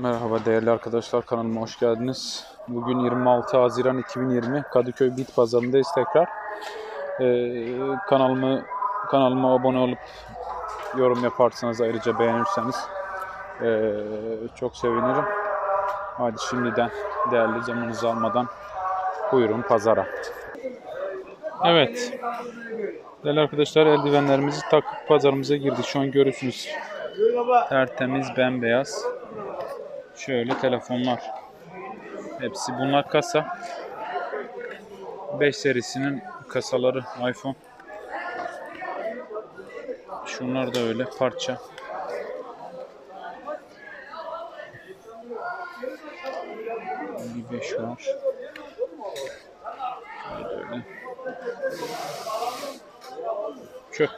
Merhaba değerli arkadaşlar, kanalıma hoş geldiniz. Bugün 26 Haziran 2020 Kadıköy Bit Pazarı'ndayız tekrar. Kanalıma abone olup yorum yaparsanız, ayrıca beğenirseniz çok sevinirim. Hadi şimdiden değerli zamanınızı almadan buyurun pazara. Evet değerli arkadaşlar, eldivenlerimizi takıp pazarımıza girdik. Şu an görüyorsunuz, tertemiz bembeyaz. Şöyle telefonlar. Hepsi bunlar kasa. 5 serisinin kasaları iPhone. Şunlar da öyle parça. Bir 5 var. Böyle. Çöp.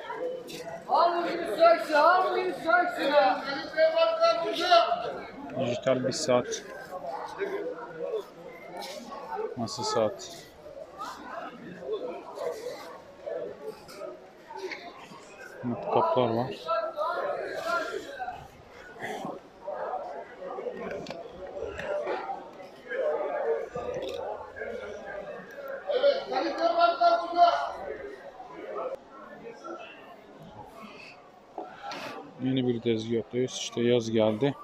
Dijital bir saat. Masa saat. Matkaplar var. Yeni bir tezgahtayız. İşte yaz geldi.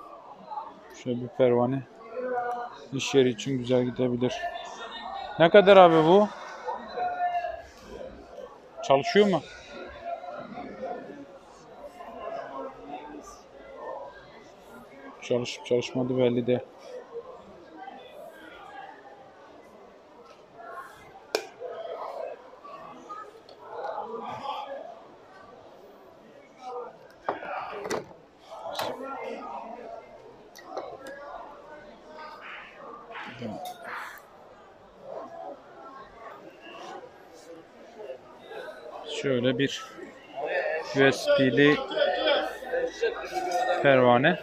Şöyle bir pervane. İş yeri için güzel gidebilir. Ne kadar abi bu? Çalışıyor mu? Çalışıp çalışmadı belli değil. Şöyle bir USB'li pervane.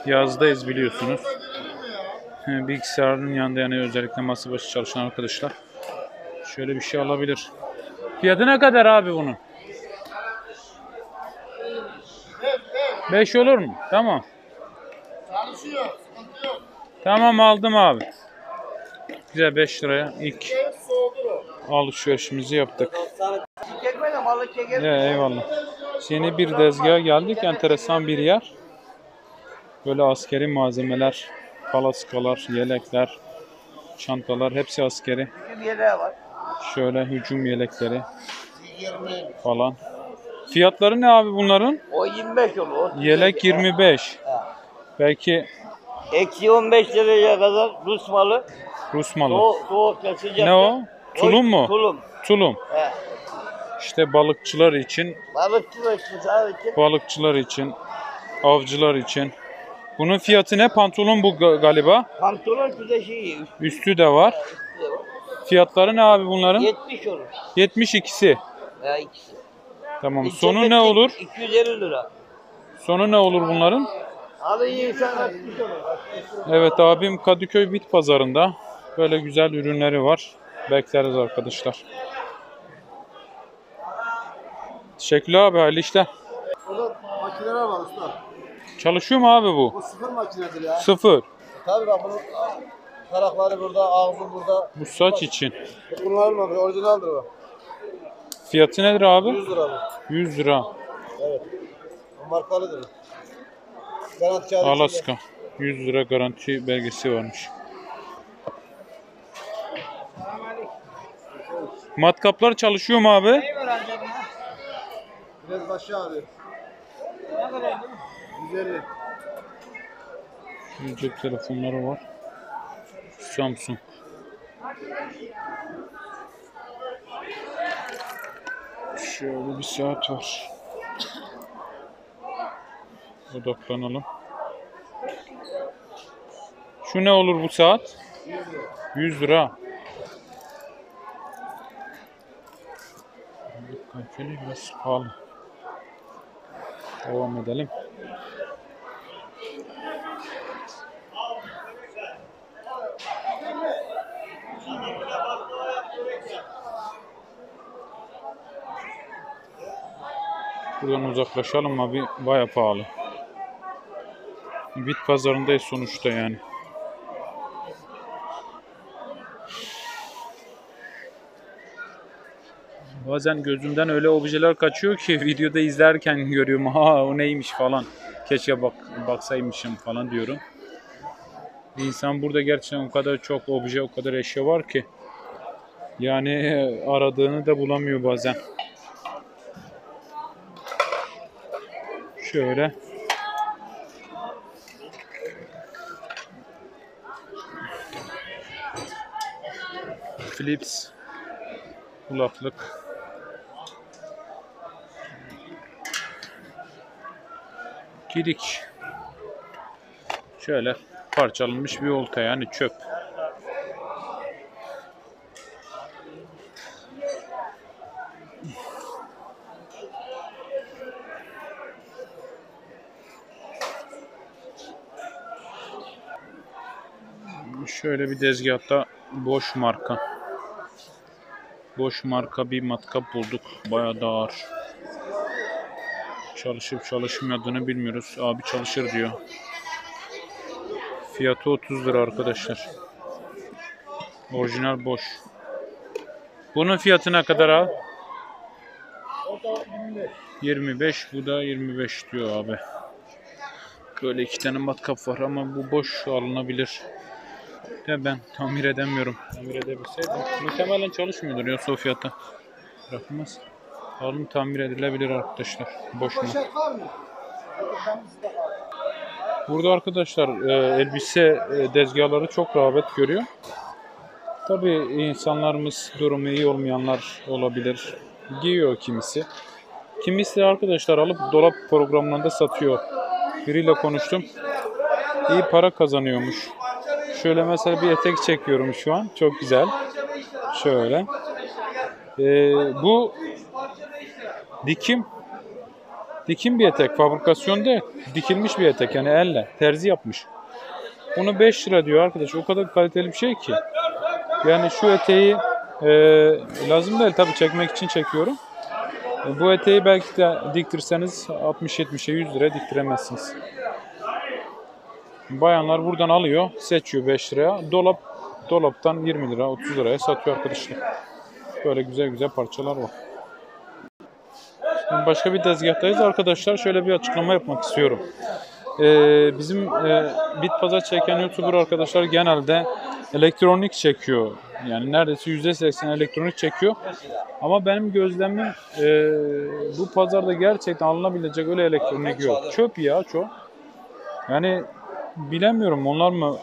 Yazdayız biliyorsunuz. Bilgisayarın yanında, yani özellikle masa başı çalışan arkadaşlar şöyle bir şey alabilir. Fiyatı ne kadar abi bunun? 5 olur mu? Tamam. Tamam, aldım abi. Güzel, 5 liraya ilk alışverişimizi yaptık. Ya, eyvallah. Yeni bir tezgaha geldik. Enteresan bir yer. Böyle askeri malzemeler, palaskalar, yelekler, çantalar, hepsi askeri. Şöyle hücum yelekleri falan. Fiyatları ne abi bunların? O 25 olur. Yelek 25. Belki Eksi 15 dereceye kadar Rus malı. Rus malı. Soğuk sıcak. Ne o? Tulum mu? Tulum. Tulum. He. İşte balıkçılar için, balıkçılar için, avcılar için. Bunun fiyatı ne? Pantolon bu galiba. Pantolon güzel Üstü de var. Fiyatları ne abi bunların? 70 olur. 72'si. Ya ikisi. Tamam. Sonu ne olur? 250 lira. Sonu ne olur bunların? Alın insan 60 olur. Evet, abim Kadıköy Bit Pazarı'nda. Böyle güzel ürünleri var. Bekleriz arkadaşlar. Teşekkürler abi, hayırlı işler. Burada makineler var usta. Çalışıyor mu abi bu? Bu sıfır makinedir ya. Sıfır. Tabii bak bunun tarakları burada, ağzı burada. Bu saç için. Kullanılmamış, orijinaldir bu. Fiyatı nedir abi? 100 lira bu. 100 lira. Evet. Bu markalıdır. Garanti kağıdı Alaska. 100 lira garanti belgesi varmış. Matkaplar çalışıyor mu abi? biraz başı ağrıyor. 150. Cep telefonları var. Samsung. Şöyle bir saat var. Odaklanalım. Şu ne olur bu saat? 100 lira. Kaliteli, biraz pahalı. Devam edelim. Buradan uzaklaşalım abi, baya pahalı. Bit pazarındayız sonuçta yani. Bazen gözümden öyle objeler kaçıyor ki videoda izlerken görüyorum. Ha o neymiş falan. Keşke baksaymışım falan diyorum. İnsan burada gerçekten o kadar çok obje, o kadar eşya var ki. Yani aradığını da bulamıyor bazen. Şöyle. Philips kulaklık. Girik. Şöyle parçalanmış bir olta, yani çöp. Şöyle bir tezgahta Bosch marka. Bosch marka bir matkap bulduk. Bayağı da ağır. Çalışıp çalışmadığını bilmiyoruz. Abi çalışır diyor. Fiyatı 30 lira arkadaşlar. Orijinal Bosch. Bunun fiyatı ne kadar abi? 25. Bu da 25 diyor abi. Böyle iki tane matkap var ama bu boş alınabilir. De ben tamir edemiyorum. Tamir edebilseydim muhtemelen çalışmıyordur ya, o fiyata. Bırakılmaz. Alın, tamir edilebilir arkadaşlar. Boş mu? Burada arkadaşlar elbise tezgahları çok rağbet görüyor. Tabii insanlarımız durumu iyi olmayanlar olabilir. Giyiyor kimisi. Kimisi arkadaşlar alıp dolap programlarında satıyor. Biriyle konuştum. İyi para kazanıyormuş. Şöyle mesela bir etek çekiyorum şu an. Çok güzel. Şöyle. Bu dikim bir etek. Fabrikasyon değil. Dikilmiş bir etek. Yani elle. Terzi yapmış. Bunu 5 lira diyor arkadaş. O kadar kaliteli bir şey ki. Yani şu eteği lazım değil. Tabii çekmek için çekiyorum. Bu eteği belki de diktirseniz 60-70'e 100 liraya diktiremezsiniz. Bayanlar buradan alıyor, seçiyor 5 liraya. Dolaptan 20 lira, 30 liraya satıyor arkadaşlar. Böyle güzel güzel parçalar var. Şimdi başka bir tezgahtayız arkadaşlar. Şöyle bir açıklama yapmak istiyorum. Bizim bit pazar çeken YouTuber arkadaşlar genelde elektronik çekiyor. Yani neredeyse %80 elektronik çekiyor. Ama benim gözlemim bu pazarda gerçekten alınabilecek öyle elektronik yok. Çöp ya çok. Yani bilemiyorum, onlar mı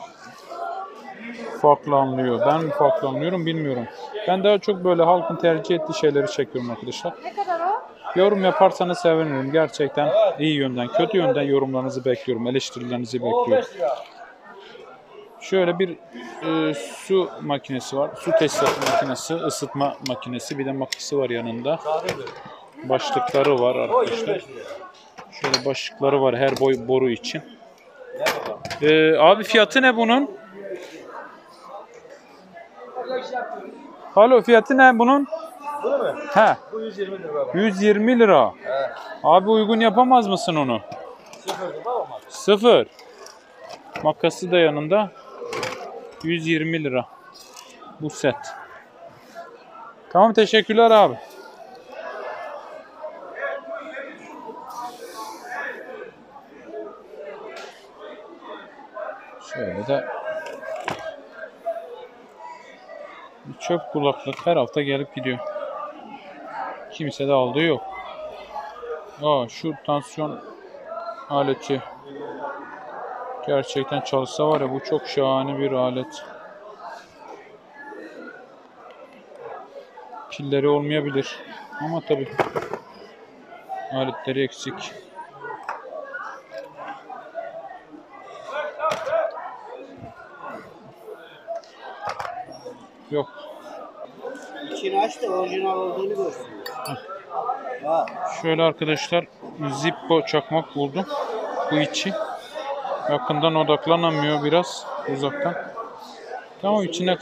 farklı anlıyor, ben mi farklı anlıyorum bilmiyorum. Ben daha çok böyle halkın tercih ettiği şeyleri çekiyorum arkadaşlar. Ne kadar o? Yorum yaparsanız sevinirim. Gerçekten iyi yönden, kötü yönden yorumlarınızı bekliyorum, eleştirilerinizi bekliyorum. Şöyle bir su makinesi var. Su tesisatı makinesi, ısıtma makinesi. Bir de makinesi var yanında. Başlıkları var arkadaşlar. Şöyle başlıkları var her boru için. Abi fiyatı ne bunun? Alo, fiyatı ne bunun? Bunu mu? He. Bu 120 lira. 120 lira. He. Abi uygun yapamaz mısın onu? Sıfır da olmaz. Sıfır. Makası da yanında. 120 lira. Bu set. Tamam, teşekkürler abi. Şöyle de bir çöp kulaklık her hafta gelip gidiyor. Kimse de aldığı yok. Şu tansiyon aleti gerçekten çalışsa var ya, bu çok şahane bir alet. Pilleri olmayabilir ama tabii aletleri eksik. Yok. İçini aç da orijinal olduğunu görsün. Şöyle arkadaşlar Zippo çakmak buldum. Bu içi. Yakından odaklanamıyor, biraz uzaktan. Tamam, içine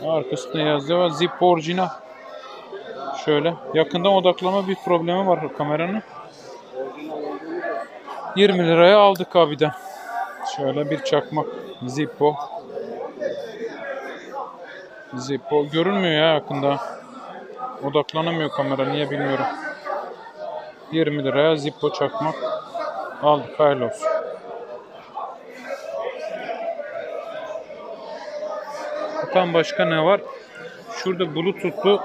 arkasında yazıyor var. Zippo orijinal. Şöyle yakından odaklama bir problemi var kameranın. 20 liraya aldık abiden. Şöyle bir çakmak Zippo. Zippo görünmüyor ya yakında. Odaklanamıyor kamera, niye bilmiyorum. 20 liraya Zippo çakmak aldık, hayırlı olsun. Bakalım başka ne var? Şurada Bluetooth'lu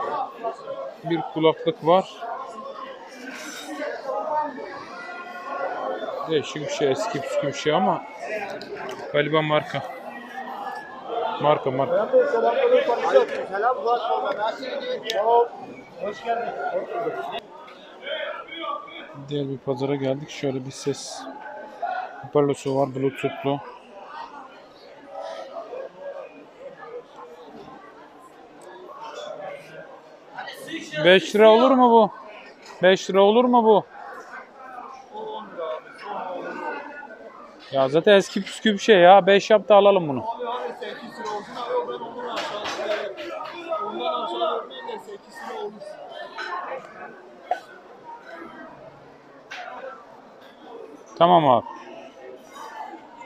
bir kulaklık var. Değişik bir şey, eski püskü bir şey ama galiba marka. Marka. Selam. Hoş geldin. Diğer bir pazara geldik. Şöyle bir ses hoparlörü var, Bluetooth'lu. $5 olur mu bu? 5 lira olur mu bu? Ya zaten eski püskü bir şey ya. 5 yap da alalım bunu. Abi 8 lira olsun abi ben ondan aşağı ondan aşağı vermeyin de 8 lira olur. Tamam abi.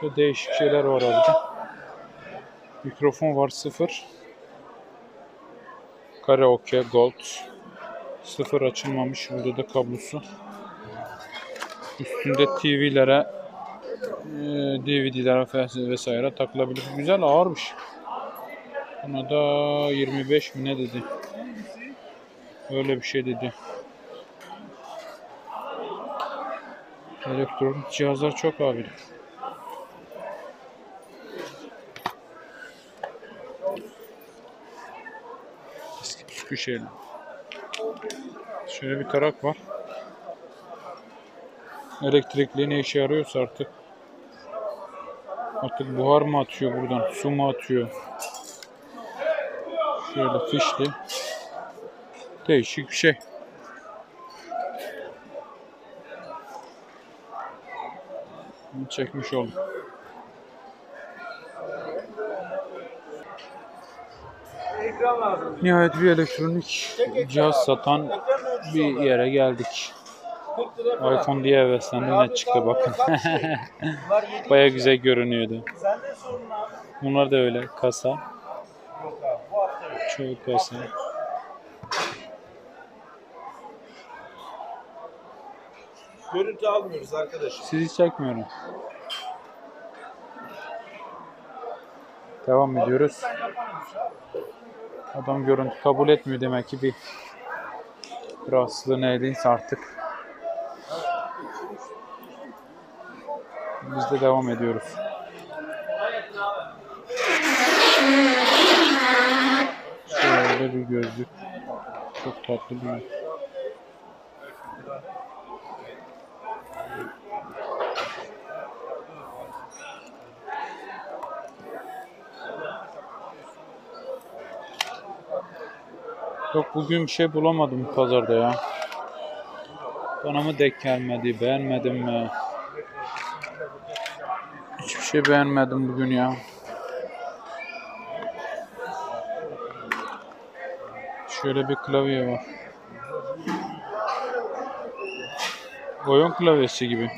Şöyle değişik şeyler var orada. Mikrofon var 0. Karaoke Gold. 0 açılmamış. Burada da kablosu. Üstünde TV'lere, DVD'lere vesaire takılabilir. Güzel, ağırmış. Buna da 25 mi ne dedi? Öyle bir şey dedi. Elektronik cihazlar çok abi. Eski püskü şeyler. Şöyle bir tarak var. Elektrikli ne işe yarıyorsa artık. Artık buhar mı atıyor buradan? Su mu atıyor? Şöyle fişli. Değişik bir şey. Çekmiş oldum. Nihayet bir elektronik cihaz satan bir yere geldik. iPhone diye heveslendim, ne çıktı bakın. Baya güzel görünüyordu. Bunlar da öyle kasa. Çoğu kasa. Görüntü almıyoruz arkadaşım. Sizi çekmiyorum. Devam ediyoruz. Adam görüntü kabul etmiyor demek ki, bir rahatsızlığı neydiyse artık. Biz de devam ediyoruz. Şöyle bir gözlük. Çok tatlı bir. Yok, bugün bir şey bulamadım pazarda ya. Bana mı denk gelmedi, beğenmedim mi? Hiçbir şey beğenmedim bugün ya. Şöyle bir klavye var. Oyun klavyesi gibi.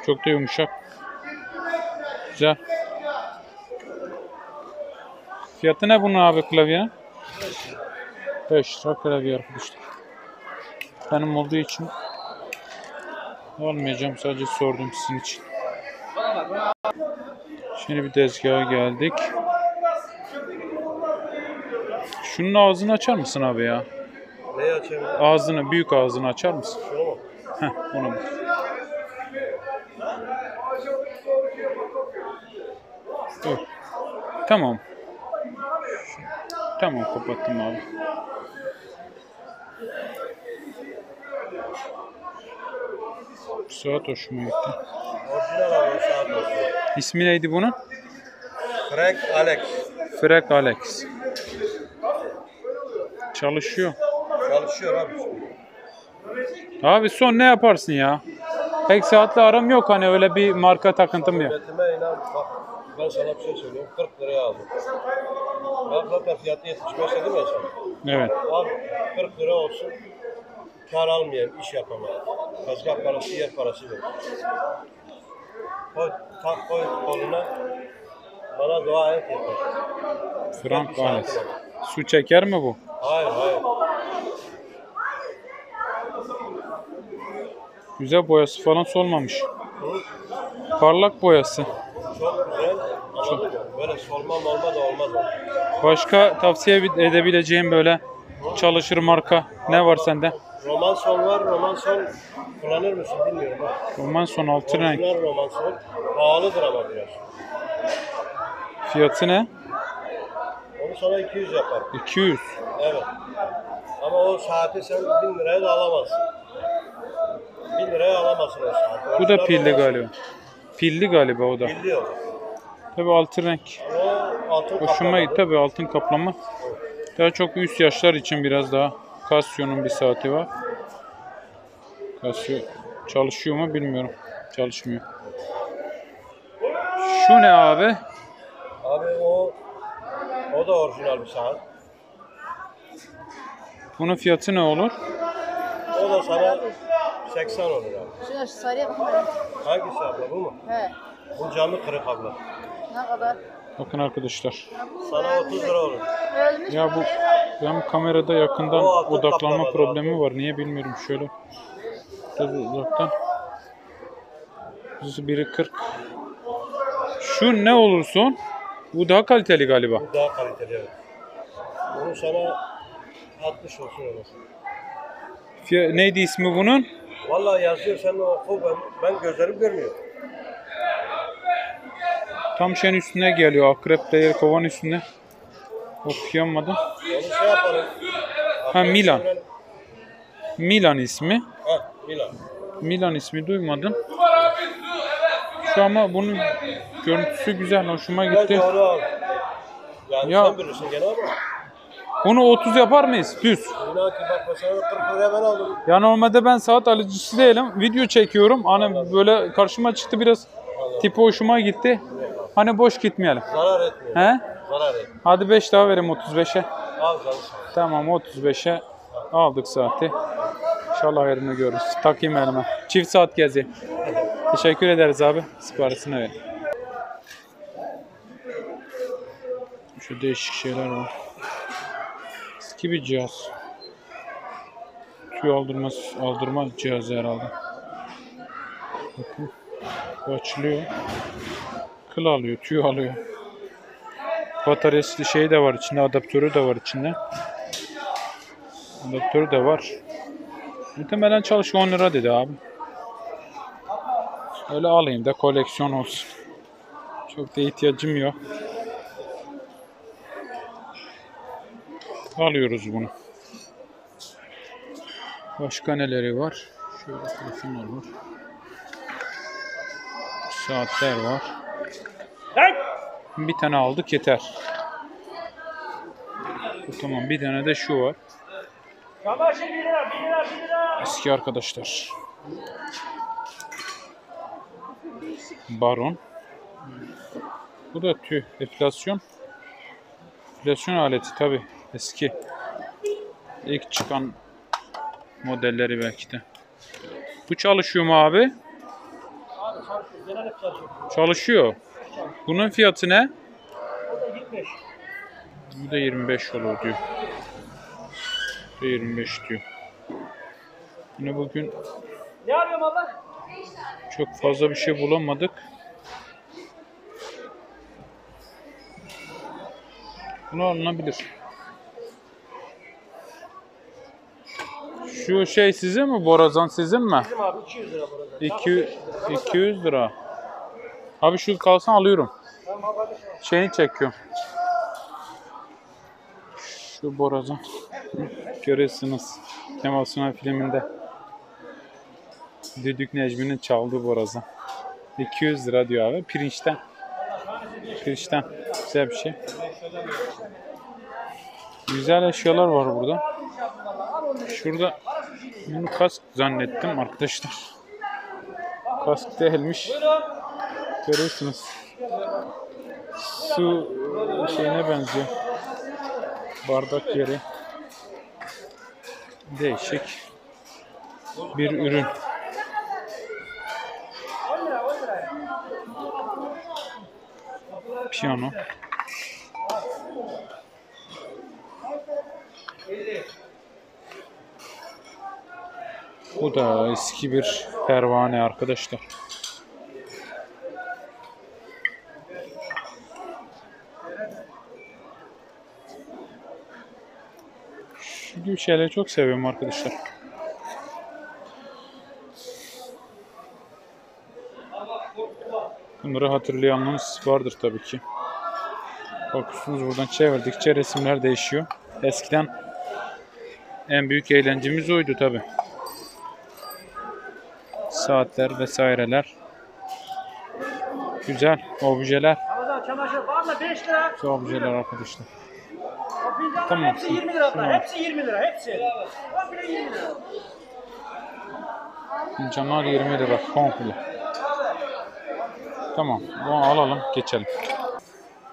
Çok da yumuşak. Güzel. Fiyatı ne bunun abi, klavyenin? 5 lira klavye arkadaşlar. Benim olduğu için almayacağım, sadece sordum sizin için. Şimdi bir tezgaha geldik. Şunun ağzını açar mısın abi ya? Neyi açayım? Ağzını, büyük ağzını açar mısın? Şunu mu? Heh, ona bak. Dur. Tamam. Tamam, kapattım abi. Saat hoşuma gitti. Orijinal abi saat olsun. İsmi neydi bunun? Frank Alex. Frek Alex. Çalışıyor. Çalışıyor abi. Abi son ne yaparsın ya? Pek saatle aram yok, hani öyle bir marka takıntım yok. Fiyatime inan bak, ben sana bir şey söyleyeyim. 40 liraya aldım. Ben zaten fiyatı 75 dedim ya sana. Evet. Al 40 lira olsun. Kar almayayım, iş yapamayayım. Tezgah parası, yer parası ver. Koy, tak koy koluna. Bana dua et yeter. Frank Bir alet. saatim var. Su çeker mi bu? Hayır, hayır. Güzel, boyası falan solmamış. Hı? Parlak boyası. Çok güzel. Anladın mı? Böyle solma molma da olmaz o. Başka tavsiye edebileceğim böyle çalışır marka ne var sende? Romanson var. Romanson kullanır mısın bilmiyorum. Romanson 6 renk. Orijinal Romanson. Pahalıdır ama biraz. Fiyatı ne? Onu sana 200 yapar. 200. Evet. Ama o saati sen 1000 liraya da alamazsın. 1000 liraya alamazsın o saati. Bu da Orijinal pilli Romanson. galiba. Pilli galiba o da. Pilli o. Tabii 6 renk. O altın Hoşuma kaplamalı. gitti tabii, altın kaplama. Daha çok üst yaşlar için biraz daha. Casio'nun bir saati var. Casio çalışıyor mu bilmiyorum. Çalışmıyor. Şu ne abi? Abi o da orijinal bir saat. Bunun fiyatı ne olur? O da sana 80 olur abi. Şuna şu sarıya bakma. Hangisi abla bu mu? He. Bu camı kırık abla. Ne kadar? Bakın arkadaşlar. Sana 30 lira olur. Ölmüş Ya bu benim kamerada yakından O altın odaklanma kaplamalı problemi var. Niye bilmiyorum. Şöyle biraz uzaktan. Biri 40. Şu ne olursun? Bu daha kaliteli galiba. Bu daha kaliteli evet. Bunu sana 60 olsun olmasın. Neydi ismi bunun? Vallahi yazıyor sen de oku ben gözlerim görmüyor. Tam şeyin üstüne geliyor. Akrep değil, kovan üstüne. Okuyamadım. Onu şey yapalım. Ha, Milan. Çevirelim. Milan ismi. Ha Milan. Milan ismi duymadım. Şu ama bunun görüntüsü güzel. Hoşuma gitti. Bence onu al. Yani Ya. sen bilirsin gene ama. Bunu 30 yapar mıyız? Düz. İnan ki bak mesela 40 liraya ben aldım. Ya normalde ben saat alıcısı değilim. Video çekiyorum. Hani böyle karşıma çıktı, biraz tipi hoşuma gitti. Hani boş gitmeyelim. Zarar etmiyor. He? Zarar etmiyor. Hadi 5 daha vereyim 35'e. Al canım. Tamam, 35'e aldık saati. İnşallah hayrını görürüz. Takayım elime. Çift saat gezi. Teşekkür ederiz abi. Siparişini ver. Şu değişik şeyler var. Eski bir cihaz. Tüy aldırma cihazı herhalde. Bakın. Bu açılıyor. Kıl alıyor, tüy alıyor. Bataryası şey de var içinde, adaptörü de var içinde. Adaptörü de var. Muhtemelen çalışıyor, 10 lira dedi abi. Öyle alayım da koleksiyon olsun. Çok da ihtiyacım yok. Alıyoruz bunu. Başka neleri var? Şöyle telefonlar var. Saatler var. Bir tane aldık yeter. Tamam, bir tane de şu var. Eski arkadaşlar. Baron. Bu da tüy. Enflasyon. Enflasyon aleti tabi. Eski. İlk çıkan modelleri belki de. Bu çalışıyor mu abi? Çalışıyor. Bunun fiyatı ne? Bu da 25 olur diyor. Bu da 25 diyor. Yine bugün çok fazla bir şey bulamadık. Bunu alınabilir. Şu şey sizin mi? Borazan sizin mi? Bizim abi 200 lira burada. 200 lira. Abi şu kalsın, alıyorum. Şeyini çekiyorum. Şu borazan. Görüyorsunuz. Kemal Sunal filminde. Düdük Necmi'nin çaldığı borazan. 200 lira diyor abi. Pirinçten. Pirinçten. Güzel bir şey. Güzel eşyalar var burada. Şurada bunu kask zannettim arkadaşlar. Kask değilmiş. Görüyorsunuz. Su şeyine benziyor. Bardak yeri. Değişik bir ürün. Piyano. Bu da eski bir pervane arkadaşlar. Şu gibi şeyleri çok seviyorum arkadaşlar. Bunları hatırlayanınız vardır tabii ki. Bakıyorsunuz buradan çevirdikçe resimler değişiyor. Eskiden en büyük eğlencemiz oydu tabii. Saatler vesaireler. Güzel objeler. Çamaşır var mı? 5 lira. Güzel objeler arkadaşlar. Fincanlar Tamam. hepsi 20 lira. Tamam. Hepsi 20 lira. Hepsi. Komple 20 lira. Fincanlar 20 lira komple. Tamam, bunu alalım, geçelim.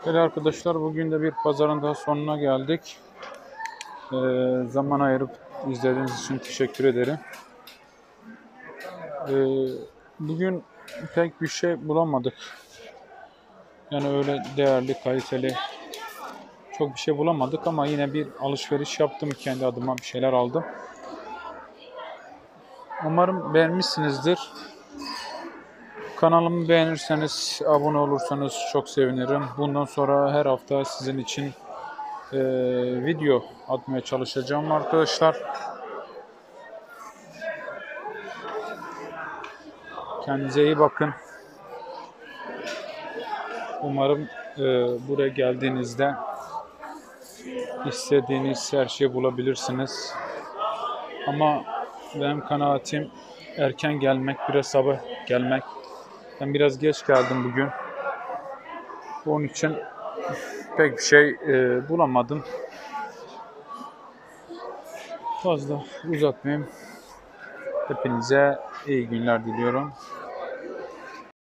Evet arkadaşlar, bugün de bir pazarın daha sonuna geldik. Zaman ayırıp izlediğiniz için teşekkür ederim. Bugün pek bir şey bulamadık. Yani öyle değerli, kaliteli çok bir şey bulamadık ama yine bir alışveriş yaptım, kendi adıma bir şeyler aldım. Umarım beğenmişsinizdir. Kanalımı beğenirseniz, abone olursanız çok sevinirim. Bundan sonra her hafta sizin için video atmaya çalışacağım arkadaşlar. Kendinize iyi bakın. Umarım buraya geldiğinizde istediğiniz her şeyi bulabilirsiniz. Ama benim kanaatim erken gelmek, biraz sabah gelmek. Ben biraz geç geldim bugün. Onun için pek bir şey bulamadım. Fazla uzatmayayım. Hepinize iyi günler diliyorum.